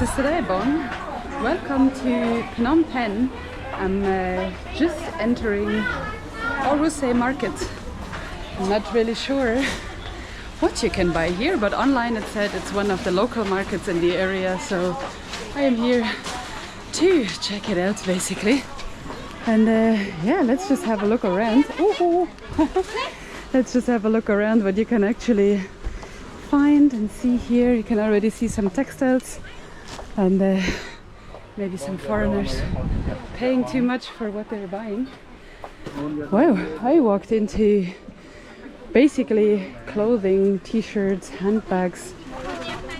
Sister Bon. Welcome to Phnom Penh. I'm just entering Orussey Market. I'm not really sure what you can buy here, but online it said it's one of the local markets in the area, so I am here to check it out basically. And yeah, let's just have a look around. Ooh. Let's just have a look around what you can actually find and see here. You can already see some textiles and maybe some foreigners paying too much for what they're buying. Wow, I walked into basically clothing, t-shirts, handbags,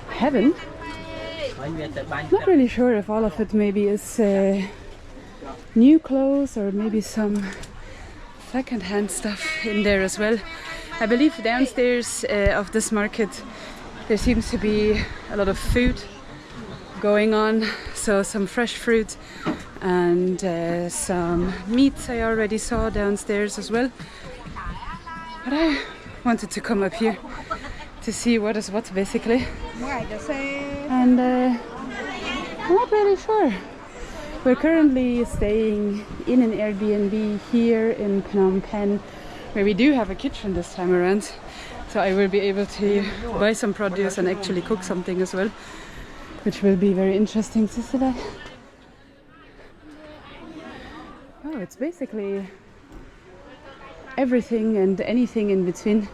heaven. Not really sure if all of it maybe is new clothes or maybe some second-hand stuff in there as well. I believe downstairs of this market there seems to be a lot of food going on, so some fresh fruit and some meats I already saw downstairs as well. But I wanted to come up here to see what is what basically. And I'm not really sure. We're currently staying in an Airbnb here in Phnom Penh, where we do have a kitchen this time around. So I will be able to buy some produce and actually cook something as well, which will be very interesting to see that. Oh, it's basically everything and anything in between.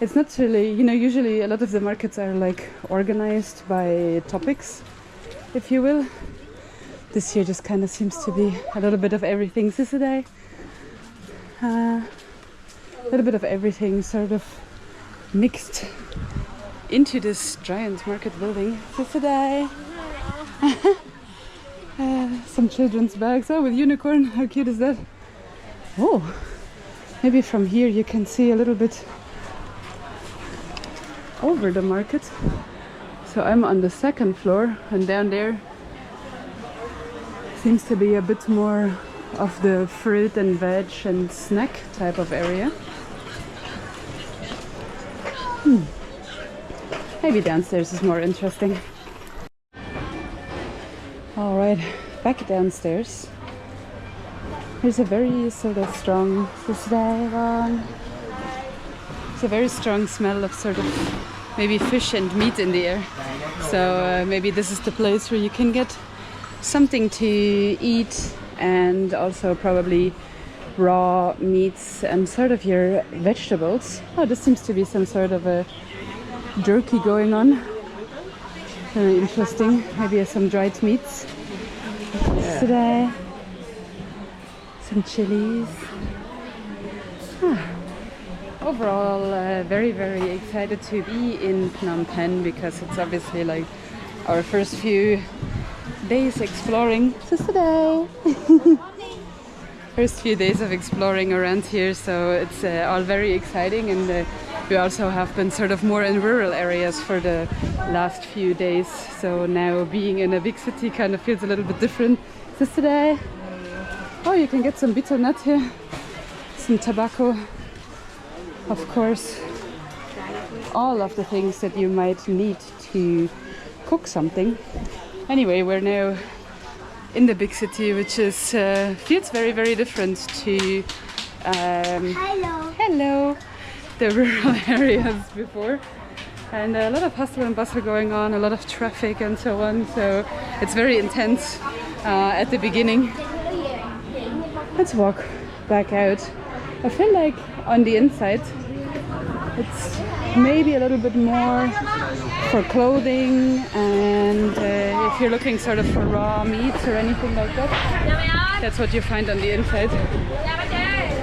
It's not really, you know, usually a lot of the markets are like organized by topics, if you will. This year just kind of seems to be a little bit of everything. A little bit of everything sort of mixed into this giant market building. Some children's bags. Oh, with unicorn. How cute is that? Oh, maybe from here you can see a little bit over the market. So I'm on the second floor, and down there seems to be a bit more of the fruit and veg and snack type of area. Maybe downstairs is more interesting. Alright, back downstairs. There's a very sort of strong, it's a very strong smell of sort of maybe fish and meat in the air. So maybe this is the place where you can get something to eat and also probably raw meats and sort of your vegetables. Oh, this seems to be some sort of a jerky going on. Very interesting. Maybe some dried meats. Today, some chilies. Overall, very, very excited to be in Phnom Penh because it's obviously like our first few days exploring. Today. First few days of exploring around here, so it's all very exciting, and we also have been sort of more in rural areas for the last few days, so now being in a big city kind of feels a little bit different. Today, oh, you can get some bitter nut here, some tobacco, of course, all of the things that you might need to cook something. Anyway, we're now in the big city, which is feels very, very different to hello, the rural areas before, and a lot of hustle and bustle going on, a lot of traffic and so on. So it's very intense at the beginning. Let's walk back out. I feel like on the inside it's maybe a little bit more for clothing, and if you're looking sort of for raw meats or anything like that, that's what you find on the inside.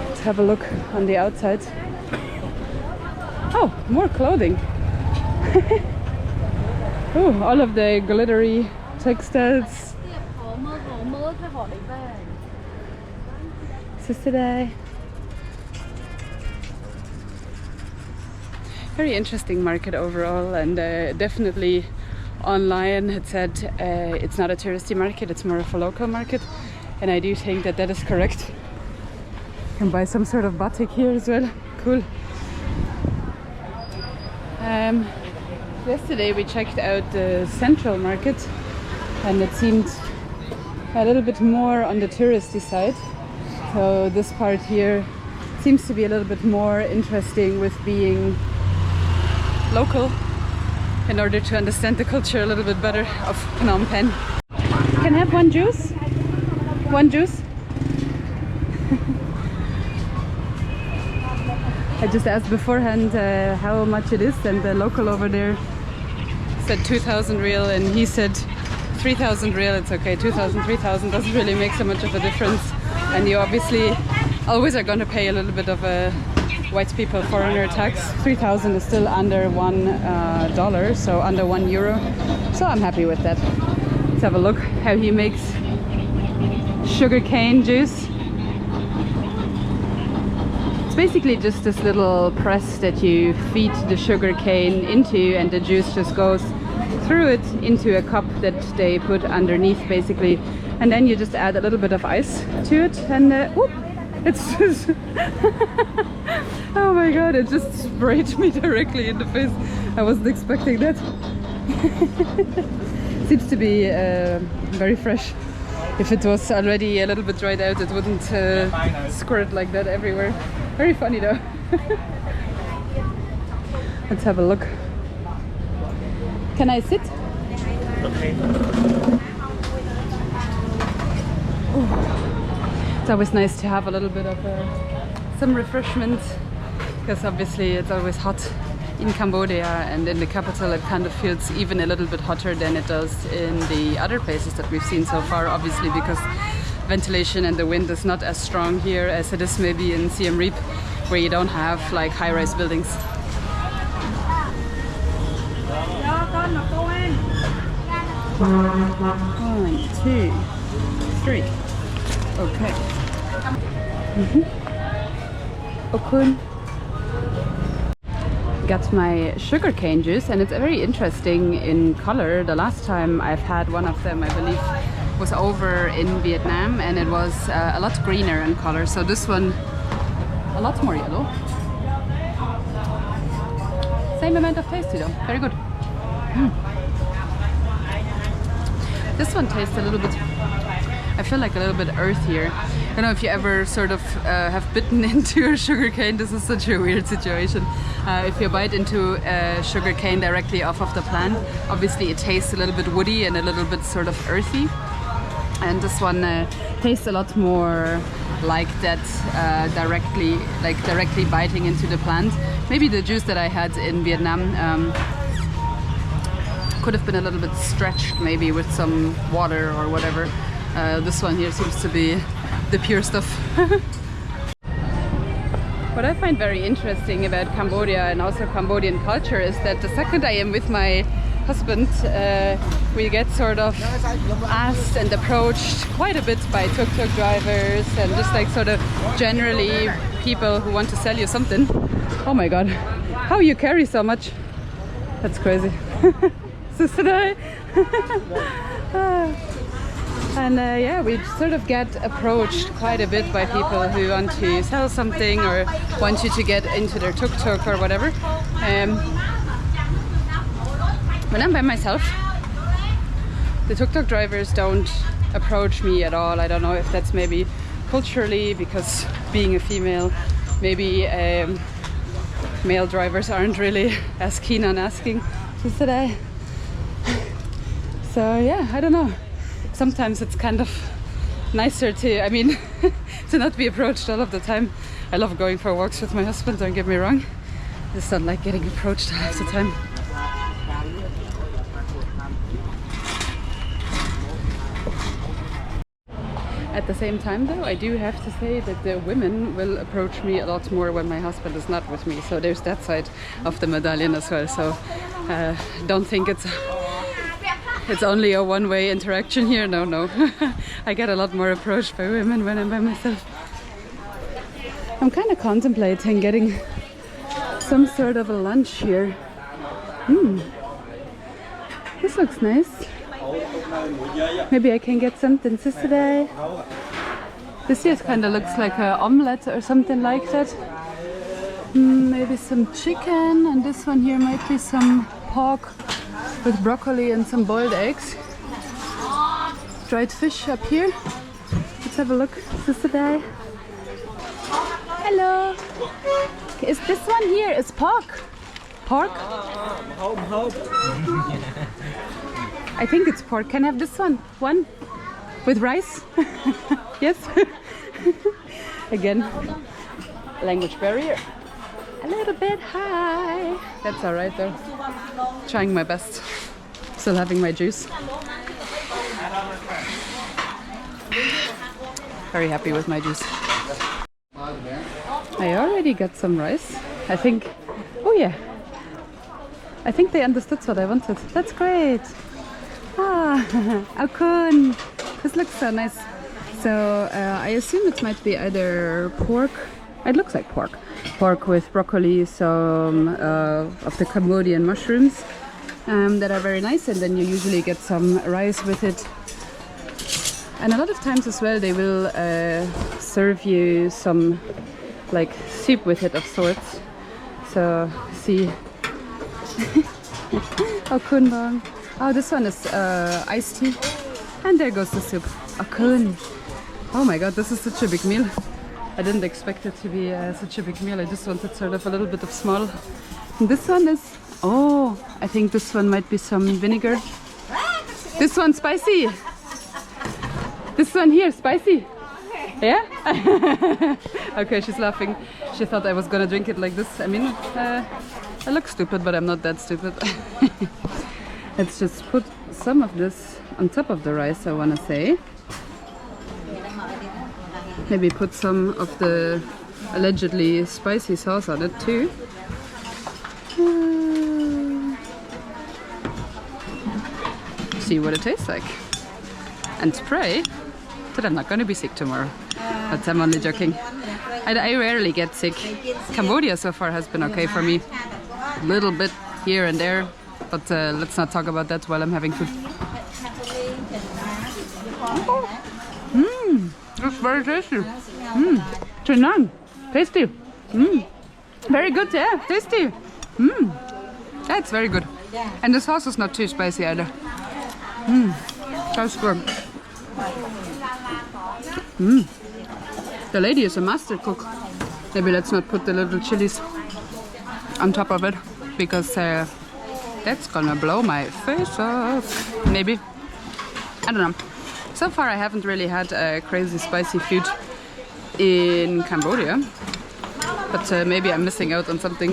Let's have a look on the outside. Oh, more clothing. Oh, all of the glittery textiles. Today. Very interesting market overall, and definitely online it said it's not a touristy market, it's more of a local market, and I do think that that is correct. You can buy some sort of batik here as well. Cool. Yesterday we checked out the central market and it seemed a little bit more on the touristy side. So this part here seems to be a little bit more interesting with being local in order to understand the culture a little bit better of Phnom Penh. Can I have one juice? One juice? I just asked beforehand how much it is, and the local over there said 2,000 real, and he said 3,000 real. It's okay, 2,000, 3,000 doesn't really make so much of a difference, and you obviously always are going to pay a little bit of a white people foreigner tax. 3,000 is still under $1, so under €1, so I'm happy with that. Let's have a look how he makes sugarcane juice. It's basically just this little press that you feed the sugar cane into, and the juice just goes through it into a cup that they put underneath basically, and then you just add a little bit of ice to it, and whoop, it's just oh my god, it just sprayed me directly in the face. I wasn't expecting that. Seems to be very fresh. If it was already a little bit dried out, it wouldn't squirt like that everywhere. Very funny though. Let's have a look. Can I sit? Okay. It's always nice to have a little bit of some refreshment, because obviously it's always hot in Cambodia, and in the capital it kind of feels even a little bit hotter than it does in the other places that we've seen so far, obviously because ventilation and the wind is not as strong here as it is maybe in Siem Reap, where you don't have like high-rise buildings. 1, 2, 3. Okay. Okun. Got my sugarcane juice, and it's very interesting in color. The last time I've had one of them, I believe, was over in Vietnam, and it was a lot greener in color. So this one, a lot more yellow. Same amount of taste though, very good. This one tastes a little bit, I feel like a little bit earthier. I don't know if you ever sort of have bitten into a sugarcane. This is such a weird situation. If you bite into a sugarcane directly off of the plant, obviously it tastes a little bit woody and a little bit sort of earthy. And this one tastes a lot more like that, directly biting into the plant. Maybe the juice that I had in Vietnam could have been a little bit stretched, maybe with some water or whatever. This one here seems to be the pure stuff. What I find very interesting about Cambodia and also Cambodian culture is that the second I am with my husband, we get sort of asked and approached quite a bit by tuk-tuk drivers and just like sort of generally people who want to sell you something. Oh my god, how you carry so much? That's crazy. So today and yeah, we sort of get approached quite a bit by people who want to sell something or want you to get into their tuk-tuk or whatever. When I'm by myself, the tuk-tuk drivers don't approach me at all. I don't know if that's maybe culturally, because being a female, maybe male drivers aren't really as keen on asking today. So yeah, I don't know. Sometimes it's kind of nicer to, I mean, to not be approached all of the time. I love going for walks with my husband, don't get me wrong. I just don't like getting approached all of the time. At the same time though, I do have to say that the women will approach me a lot more when my husband is not with me. So there's that side of the medallion as well. So don't think it's only a one-way interaction here. No, no. I get a lot more approached by women when I'm by myself. I'm kind of contemplating getting some sort of a lunch here. This looks nice. Maybe I can get something today. This here kind of looks like an omelette or something like that. Maybe some chicken, and this one here might be some pork with broccoli and some boiled eggs. dried fish up here. Let's have a look. Is this the guy? Hello. Is this one here? Is pork? Pork? I think it's pork. Can I have this one? One? With rice? Yes? Again, language barrier. A little bit high. That's alright though. Trying my best. Still having my juice. Very happy with my juice. I already got some rice. I think, oh yeah. I think they understood what I wanted. That's great. Ah, Akun. This looks so nice. So I assume it might be either pork. It looks like pork. Pork with broccoli, some of the Cambodian mushrooms that are very nice, and then you usually get some rice with it. And a lot of times as well they will serve you some like soup with it of sorts. So see. Oh, kunbang. Oh, this one is iced tea. And there goes the soup. Akun. Oh my god, this is such a big meal. I didn't expect it to be such a big meal. I just wanted sort of a little bit of small. And this one is, oh, I think this one might be some vinegar. This one spicy. This one here, spicy. Yeah? Okay, she's laughing. She thought I was gonna drink it like this. I mean, I look stupid, but I'm not that stupid. Let's just put some of this on top of the rice, I wanna say. Maybe put some of the allegedly spicy sauce on it too. See what it tastes like. And pray that I'm not going to be sick tomorrow. But I'm only joking. I rarely get sick. Cambodia so far has been okay for me. A little bit here and there. But let's not talk about that while I'm having food. It's very tasty. Chinang. Tasty. Very good, yeah. Tasty. That's very good. And the sauce is not too spicy either. That's good. The lady is a master cook. Maybe let's not put the little chilies on top of it, because that's gonna blow my face off. Maybe. I don't know. So far I haven't really had crazy spicy food in Cambodia, but maybe I'm missing out on something.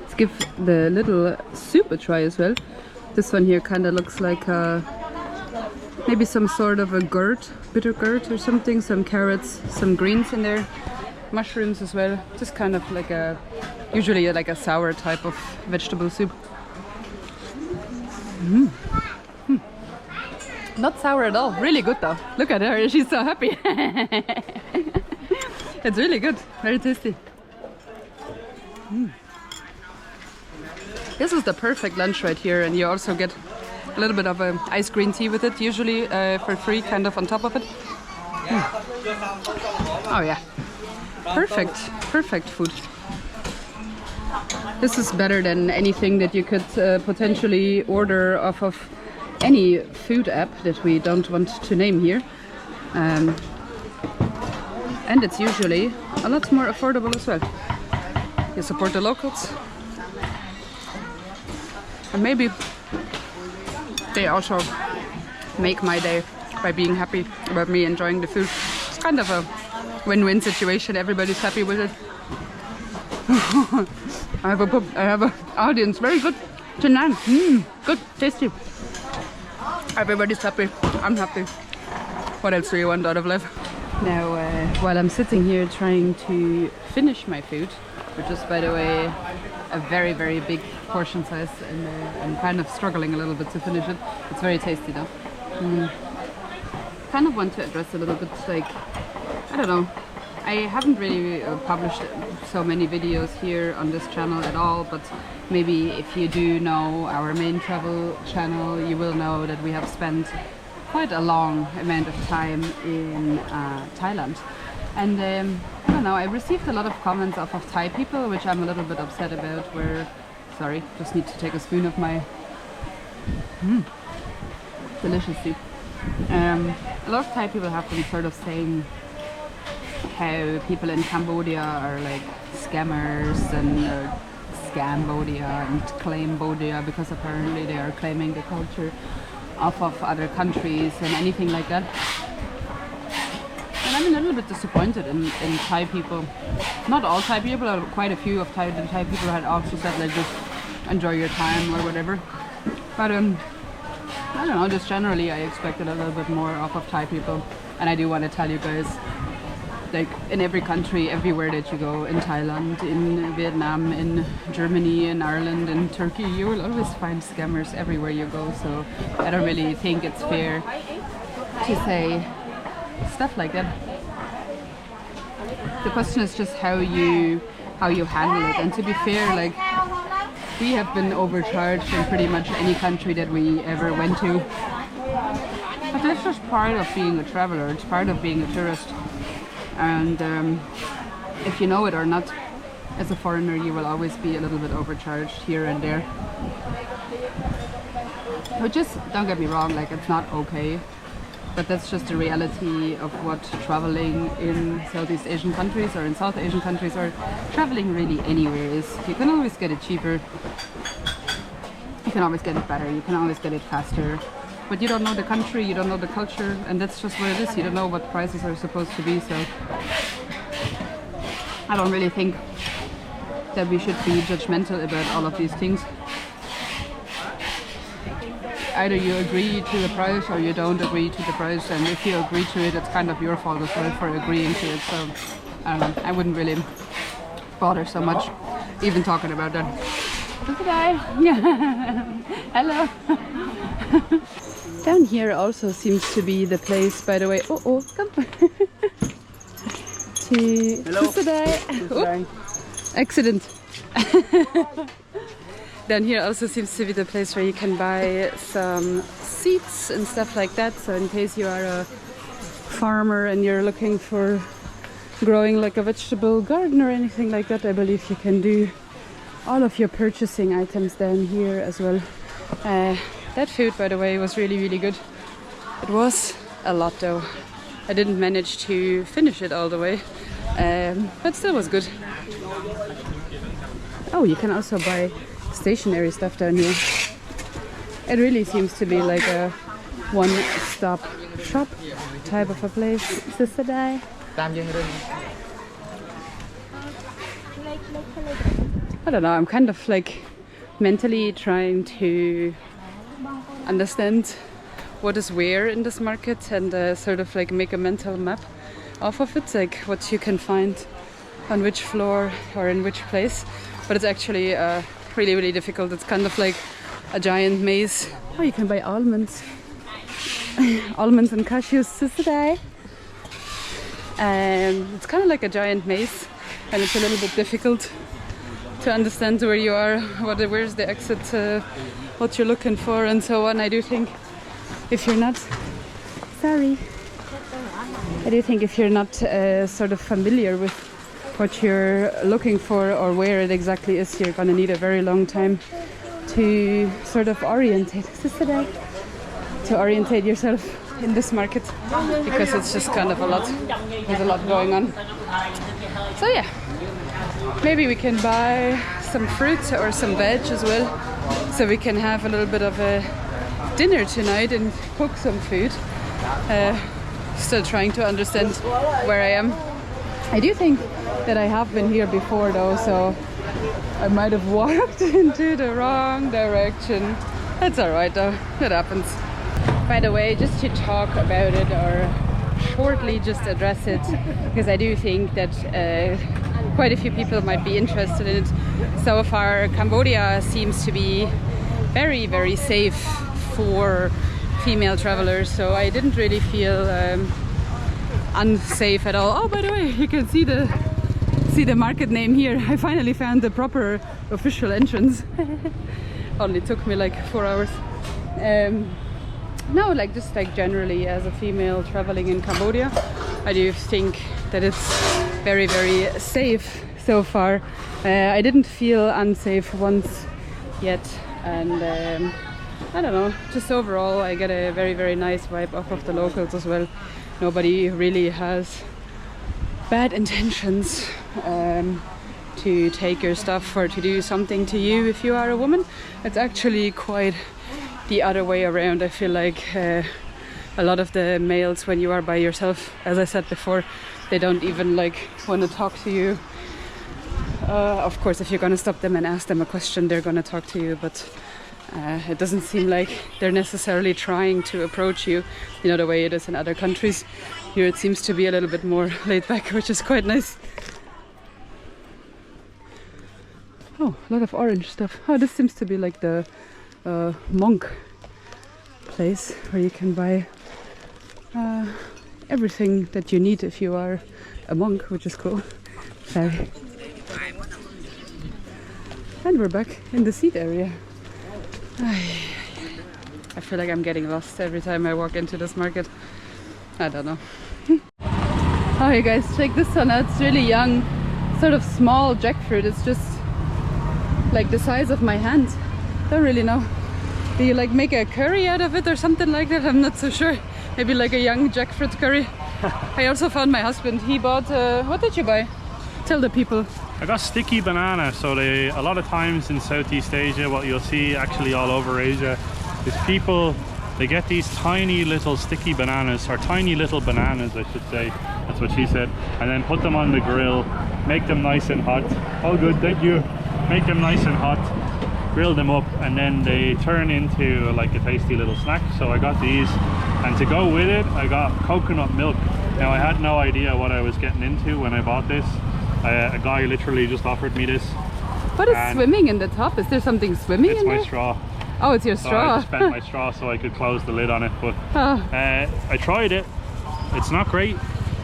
Let's give the little soup a try as well. This one here kind of looks like maybe some sort of a gourd, bitter gourd or something, some carrots, some greens in there, mushrooms as well. Just kind of like usually like a sour type of vegetable soup. Not sour at all, really good though. Look at her, she's so happy. It's really good, very tasty. This is the perfect lunch right here, and you also get a little bit of iced green tea with it, usually for free, kind of on top of it. Oh yeah, perfect food. This is better than anything that you could potentially order off of any food app that we don't want to name here. And it's usually a lot more affordable as well. You support the locals. And maybe they also make my day by being happy about me enjoying the food. It's kind of a win-win situation. Everybody's happy with it. I have an audience. Very good. Tonight. Good. Tasty. Everybody's happy. I'm happy. What else do you want out of life? Now, while I'm sitting here trying to finish my food, which is, by the way, a very, very big portion size, and I'm kind of struggling a little bit to finish it. It's very tasty though. Kind of want to address a little bit, like, I don't know. I haven't really published so many videos here on this channel at all, but maybe if you do know our main travel channel, you will know that we have spent quite a long amount of time in Thailand. And I don't know, I received a lot of comments off of Thai people, which I'm a little bit upset about, where, sorry, just need to take a spoon of my delicious soup. A lot of Thai people have been sort of saying how people in Cambodia are like scammers and Scambodia and Claimbodia, because apparently they are claiming the culture off of other countries and anything like that. And I'm a little bit disappointed in Thai people. Not all Thai people, quite a few of the Thai people had also said like just enjoy your time or whatever. But I don't know, just generally I expected a little bit more off of Thai people. And I do want to tell you guys, like in every country, everywhere that you go, in Thailand, in Vietnam, in Germany, in Ireland, in Turkey, you will always find scammers everywhere you go. So I don't really think it's fair to say stuff like that. The question is just how you handle it. And to be fair, like we have been overcharged in pretty much any country that we ever went to. But that's just part of being a traveler. It's part of being a tourist. And if you know it or not, as a foreigner, you will always be a little bit overcharged here and there. But just don't get me wrong, like it's not okay. But that's just the reality of what traveling in Southeast Asian countries or in South Asian countries or traveling really anywhere is. You can always get it cheaper. You can always get it better. You can always get it faster. But you don't know the country, you don't know the culture, and that's just what it is. You don't know what prices are supposed to be, so I don't really think that we should be judgmental about all of these things. Either you agree to the price or you don't agree to the price, and if you agree to it, it's kind of your fault as well for agreeing to it. So I don't know, I wouldn't really bother so much even talking about that. Goodbye. Yeah. Hello. Down here also seems to be the place, by the way. Oh, come. To accident. Down here also seems to be the place where you can buy some seeds and stuff like that. So in case you are a farmer and you're looking for growing like a vegetable garden or anything like that, I believe you can do all of your purchasing items down here as well. That food, by the way, was really, really good. It was a lot though. I didn't manage to finish it all the way, but still was good. Oh, you can also buy stationery stuff down here. It really seems to be like a one-stop shop type of a place. Sister Dai. I don't know, I'm kind of like mentally trying to understand what is where in this market and sort of like make a mental map off of it, like what you can find on which floor or in which place. But it's actually really, really difficult. It's kind of like a giant maze. Oh, you can buy almonds. Almonds and cashews today. It's kind of like a giant maze, and it's a little bit difficult to understand where you are, where's the exit, what you're looking for, and so on. I do think if you're not sort of familiar with what you're looking for or where it exactly is, you're gonna need a very long time to sort of orientate yourself in this market, because it's just kind of a lot. There's a lot going on. So yeah, maybe we can buy some fruit or some veg as well, so we can have a little bit of a dinner tonight and cook some food. Still trying to understand where I am. I do think that I have been here before though, so I might have walked into the wrong direction. That's alright though, it happens. By the way, just to talk about it or shortly just address it, because I do think that quite a few people might be interested in it. So far, Cambodia seems to be very, very safe for female travelers, so I didn't really feel unsafe at all. Oh, by the way, you can see the market name here. I finally found the proper official entrance. Only took me like 4 hours. No, like just like generally as a female traveling in Cambodia, I do think that it's very, very safe so far. I didn't feel unsafe once yet, and I don't know, just overall I get a very, very nice vibe off of the locals as well. Nobody really has bad intentions to take your stuff or to do something to you if you are a woman. It's actually quite the other way around. I feel like a lot of the males, when you are by yourself, as I said before, they don't even like want to talk to you. Of course, if you're gonna stop them and ask them a question, they're gonna talk to you, but it doesn't seem like they're necessarily trying to approach you, you know, the way it is in other countries. Here it seems to be a little bit more laid back, which is quite nice. Oh, a lot of orange stuff. Oh, this seems to be like the monk place where you can buy everything that you need if you are a monk, which is cool. Sorry. And we're back in the seat area. I feel like I'm getting lost every time I walk into this market. I don't know. Oh, you guys, check this one out. It's really young, sort of small jackfruit. It's just like the size of my hand. Don't really know. Do you like make a curry out of it or something like that? I'm not so sure. Maybe like a young jackfruit curry. I also found my husband. He bought, what did you buy? Tell the people. I got sticky banana. So a lot of times in Southeast Asia, what you'll see actually all over Asia is people, they get these tiny little sticky bananas, or tiny little bananas I should say, that's what she said, and then put them on the grill, make them nice and hot. Oh good, thank you. Make them nice and hot, grill them up, and then they turn into like a tasty little snack. So I got these, and to go with it I got coconut milk. Now I had no idea what I was getting into when I bought this. A guy literally just offered me this. What is swimming in the top? Is there something swimming in there? It's my straw. Oh, it's your straw. I just bent my straw so I could close the lid on it, but I tried it. It's not great.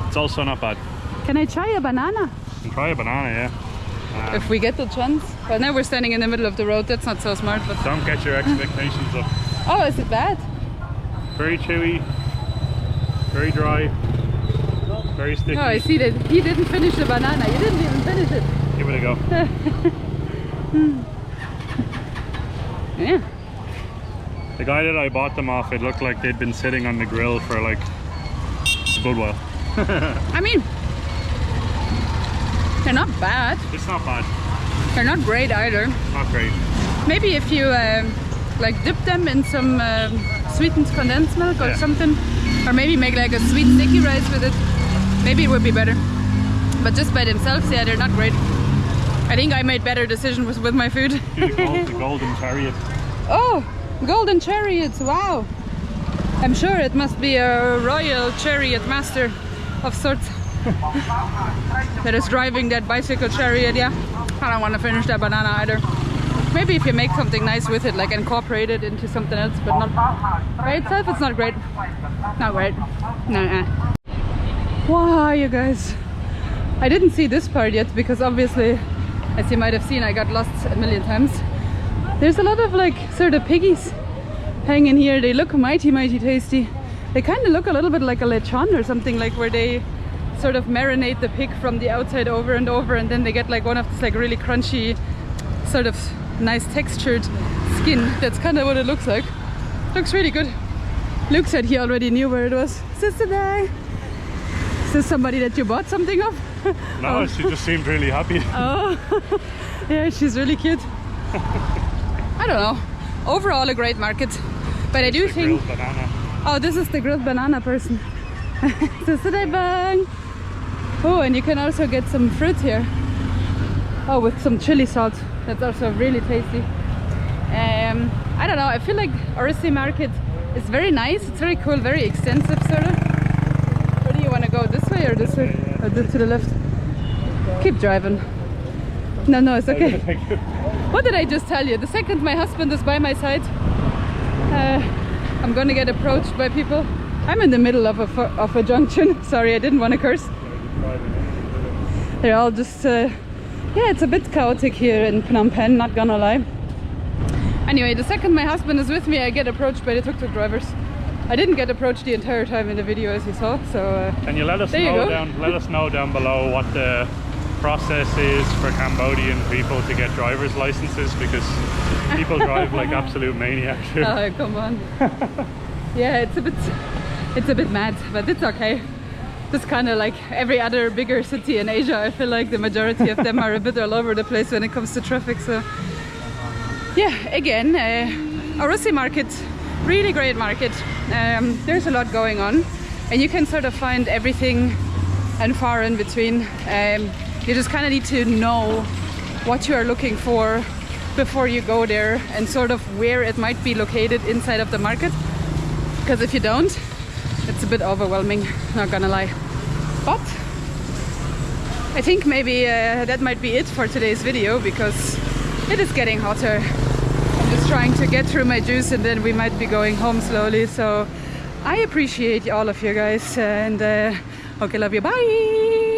It's also not bad. Can I try a banana? You can try a banana, yeah. If we get the chance. Well, now we're standing in the middle of the road. That's not so smart, but... Don't get your expectations up. Oh, is it bad? Very chewy, very dry, very sticky. Oh, I see that he didn't finish the banana. You didn't even finish it. Give it a go. Yeah. The guy that I bought them off, it looked like they'd been sitting on the grill for like a good while. I mean, they're not bad. It's not bad. They're not great either. Not great. Maybe if you like dip them in some sweetened condensed milk or something, or maybe make like a sweet sticky rice with it, maybe it would be better. But just by themselves, yeah, they're not great. I think I made better decisions with my food. The golden chariot. Oh, golden chariots, wow. I'm sure it must be a royal chariot master of sorts that is driving that bicycle chariot, yeah. I don't want to finish that banana either. Maybe if you make something nice with it, like incorporate it into something else, but not by itself, it's not great. Not great. Nah. Wow, you guys. I didn't see this part yet because obviously, as you might have seen, I got lost a million times. There's a lot of like sort of piggies hanging here. They look mighty tasty. They kind of look a little bit like a lechon or something, like where they sort of marinate the pig from the outside over and over, and then they get like one of this like really crunchy, sort of nice textured skin. That's kind of what it looks like. Looks really good. Luke said he already knew where it was. Sister Day. Is this somebody that you bought something of? No, Oh. she just seemed really happy. Oh, yeah, she's really cute. I don't know. Overall, a great market, but I do think. Grilled banana. Oh, this is the grilled banana person. Sister Day bang. Oh, and you can also get some fruit here. Oh, with some chili salt. That's also really tasty. I don't know. I feel like Orussey Market is very nice. It's very cool, very extensive, sort of. Where do you want to go? This way or this way? Or to the left? Keep driving. No, it's okay. Thank you. What did I just tell you? The second my husband is by my side, I'm gonna get approached by people. I'm in the middle of a junction. Sorry, I didn't want to curse. They're all just, yeah, it's a bit chaotic here in Phnom Penh, not gonna lie. Anyway, the second my husband is with me, I get approached by the tuk-tuk drivers. I didn't get approached the entire time in the video, as you saw. So Can you let us know down below what the process is for Cambodian people to get driver's licenses, because people drive like absolute maniacs here. Oh, come on. Yeah, it's a bit mad, but it's okay. Just kind of like every other bigger city in Asia, I feel like the majority of them are a bit all over the place when it comes to traffic. So yeah, again, Orussey Market, really great market. There's a lot going on, and you can sort of find everything and far in between. You just kind of need to know what you are looking for before you go there, and sort of where it might be located inside of the market, because if you don't, it's a bit overwhelming, not gonna lie. But I think maybe that might be it for today's video, because it is getting hotter. I'm just trying to get through my juice, and then we might be going home slowly. So I appreciate all of you guys, and okay, love you, bye.